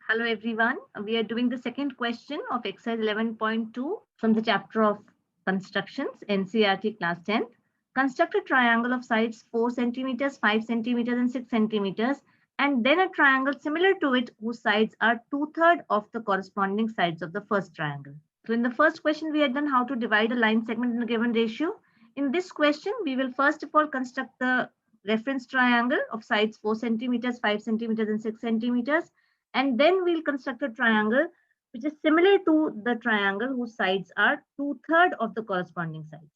Hello everyone. We are doing the second question of exercise 11.2 from the chapter of constructions, NCERT class 10. Construct a triangle of sides 4 centimeters, 5 centimeters and 6 centimeters, and then a triangle similar to it whose sides are 2/3 of the corresponding sides of the first triangle. So in the first question, we had done how to divide a line segment in a given ratio. In this question, we will first of all construct the reference triangle of sides 4 centimeters, 5 centimeters and 6 centimeters. And then we'll construct a triangle which is similar to the triangle whose sides are 2/3 of the corresponding sides.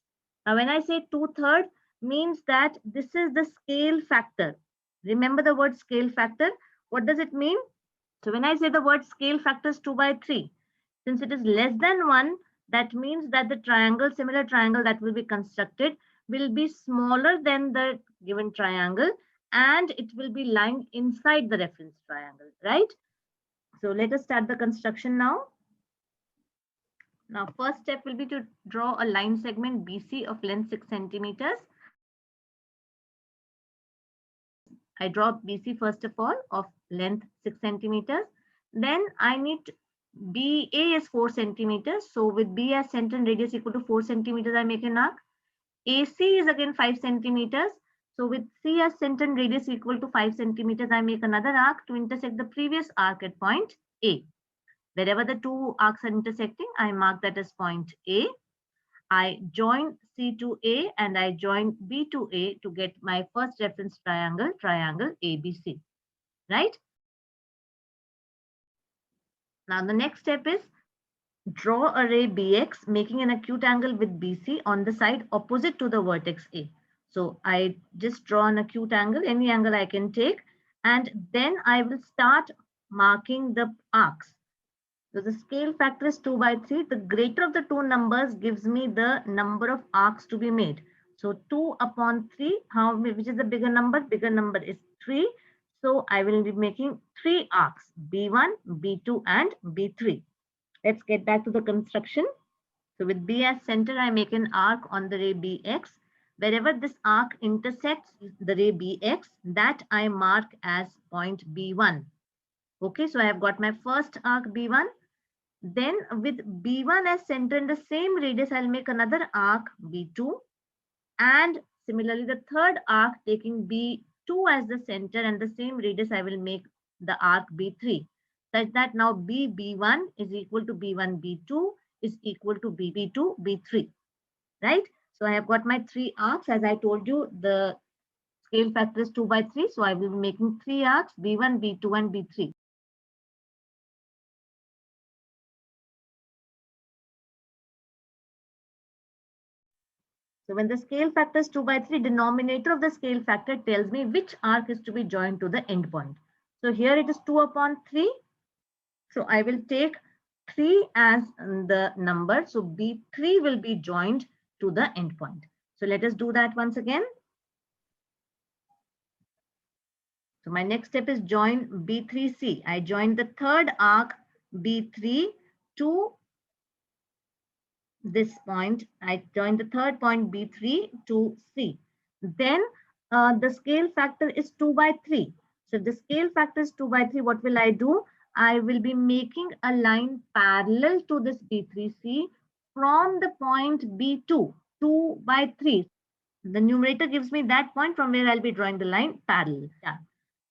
Now, when I say 2/3, means that this is the scale factor. Remember the word scale factor. What does it mean? So when I say the word scale factor is 2/3, since it is less than 1, that means that the triangle, similar triangle that will be constructed will be smaller than the given triangle and it will be lying inside the reference triangle, right? So let us start the construction now. Now, first step will be to draw a line segment BC of length 6 centimeters. I draw BC first of all of length 6 centimeters. Then I need BA is 4 centimeters. So with B as center and radius equal to 4 centimeters, I make an arc. AC is again 5 centimeters. So with C as center and radius equal to 5 centimeters, I make another arc to intersect the previous arc at point A. Wherever the two arcs are intersecting, I mark that as point A. I join C to A and I join B to A to get my first reference triangle, triangle ABC, right? Now the next step is draw a ray BX making an acute angle with BC on the side opposite to the vertex A. So I just draw an acute angle, any angle I can take, and then I will start marking the arcs. So the scale factor is 2/3. The greater of the two numbers gives me the number of arcs to be made. So 2/3, which is the bigger number? Bigger number is 3. So I will be making 3 arcs, B1, B2 and B3. Let's get back to the construction. So with B as center, I make an arc on the ray BX. Wherever this arc intersects the ray BX, that I mark as point B1. Okay, so I have got my first arc B1. Then with B1 as center and the same radius, I'll make another arc B2. And similarly, the third arc taking B2 as the center and the same radius, I will make the arc B3. Such that now B1 is equal to B1 B2 is equal to B2 B3. Right? So I have got my 3 arcs. As I told you, the scale factor is 2/3. So I will be making 3 arcs, B1, B2 and B3. So when the scale factor is 2/3, denominator of the scale factor tells me which arc is to be joined to the end point. So here it is 2/3. So I will take 3 as the number. So B3 will be joined to the end point. So let us do that once again. So my next step is join B3C. I join the third arc B3 to this point. I join the third point B3 to C. Then the scale factor is 2/3. So if the scale factor is 2/3, what will I do? I will be making a line parallel to this B3C from the point B2, 2/3. The numerator gives me that point from where I'll be drawing the line parallel. Yeah.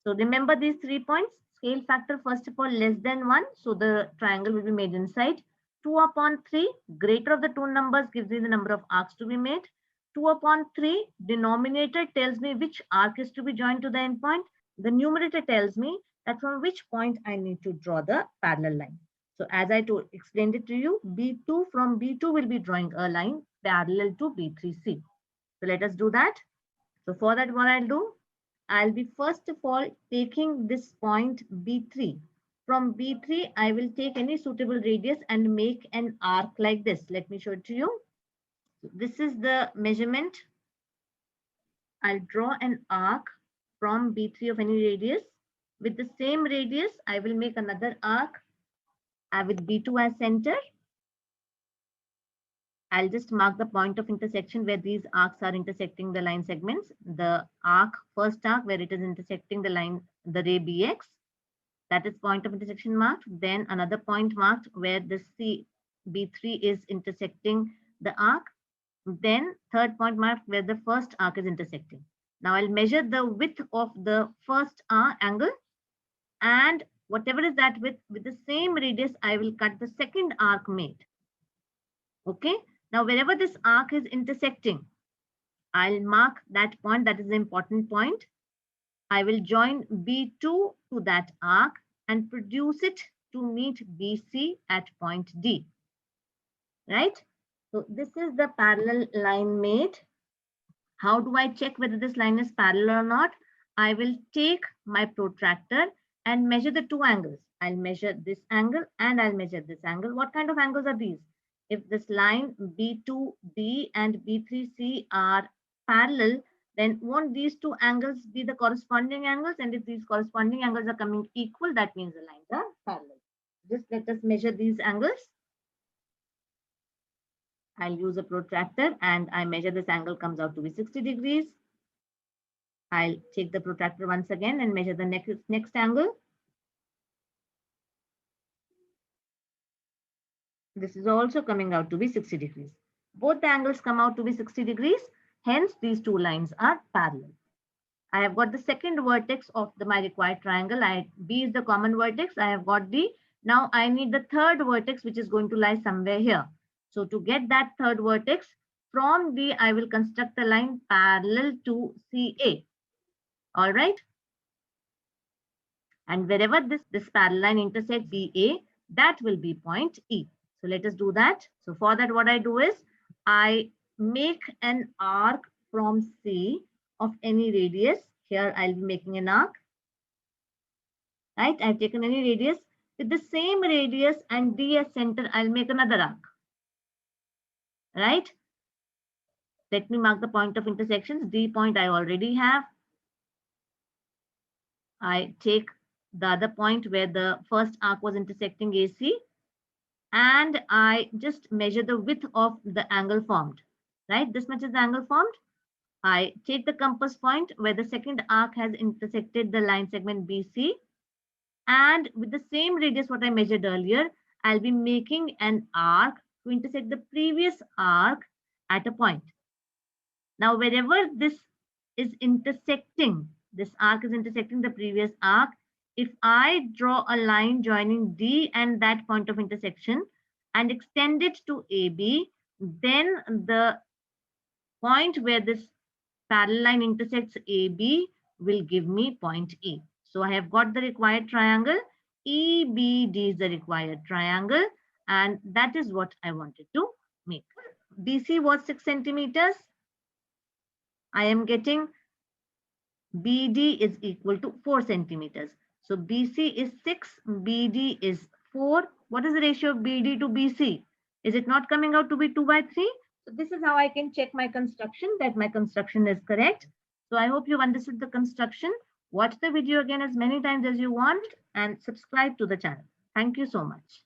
So remember these 3 points. Scale factor, first of all, less than 1. So the triangle will be made inside. 2/3, greater of the two numbers gives me the number of arcs to be made. 2/3, denominator tells me which arc is to be joined to the end point. The numerator tells me that from which point I need to draw the parallel line. So as I explained it to you, B2 from B2 will be drawing a line parallel to B3C. So let us do that. So for that, what I'll do, I'll be first of all taking this point B3. From B3, I will take any suitable radius and make an arc like this. Let me show it to you. This is the measurement. I'll draw an arc from B3 of any radius. With the same radius, I will make another arc with B2 as center. I'll just mark the point of intersection where these arcs are intersecting the line segments. The arc, first arc where it is intersecting the line, the ray BX. that is point of intersection marked, then another point marked where the B3 is intersecting the arc, then third point marked where the first arc is intersecting. Now I'll measure the width of the first angle, and whatever is that width, with the same radius, I will cut the second arc made. Okay. Now wherever this arc is intersecting, I'll mark that point, that is the important point. I will join B2 to that arc and produce it to meet BC at point D. Right? So this is the parallel line made. How do I check whether this line is parallel or not? I will take my protractor and measure the two angles. I'll measure this angle and I'll measure this angle. What kind of angles are these? If this line B2B and B3C are parallel, then won't these two angles be the corresponding angles? And if these corresponding angles are coming equal, that means the lines are parallel. Just let us measure these angles. I'll use a protractor and I measure this angle comes out to be 60 degrees. I'll take the protractor once again and measure the next angle. This is also coming out to be 60 degrees. Both the angles come out to be 60 degrees. Hence, these two lines are parallel. I have got the second vertex of my required triangle. B is the common vertex. I have got D. Now I need the third vertex, which is going to lie somewhere here. So to get that third vertex, from D, I will construct a line parallel to CA. All right. And wherever this parallel line intersects BA, that will be point E. So let us do that. So for that, what I do is I make an arc from C of any radius. Here I'll be making an arc. Right? I've taken any radius. With the same radius and D as center, I'll make another arc. Right? Let me mark the point of intersections. D point I already have. I take the other point where the first arc was intersecting AC, and I just measure the width of the angle formed. Right? This much is the angle formed. I take the compass point where the second arc has intersected the line segment BC, and with the same radius what I measured earlier, I'll be making an arc to intersect the previous arc at a point. Now, wherever this is intersecting, this arc is intersecting the previous arc, if I draw a line joining D and that point of intersection and extend it to AB, then the point where this parallel line intersects AB will give me point E. So I have got the required triangle. EBD is the required triangle, and that is what I wanted to make. BC was 6 centimeters. I am getting BD is equal to 4 centimeters. So BC is 6, BD is 4. What is the ratio of BD to BC? Is it not coming out to be 2/3? So this is how I can check my construction, that my construction is correct. So I hope you've understood the construction. Watch the video again as many times as you want and subscribe to the channel. Thank you so much.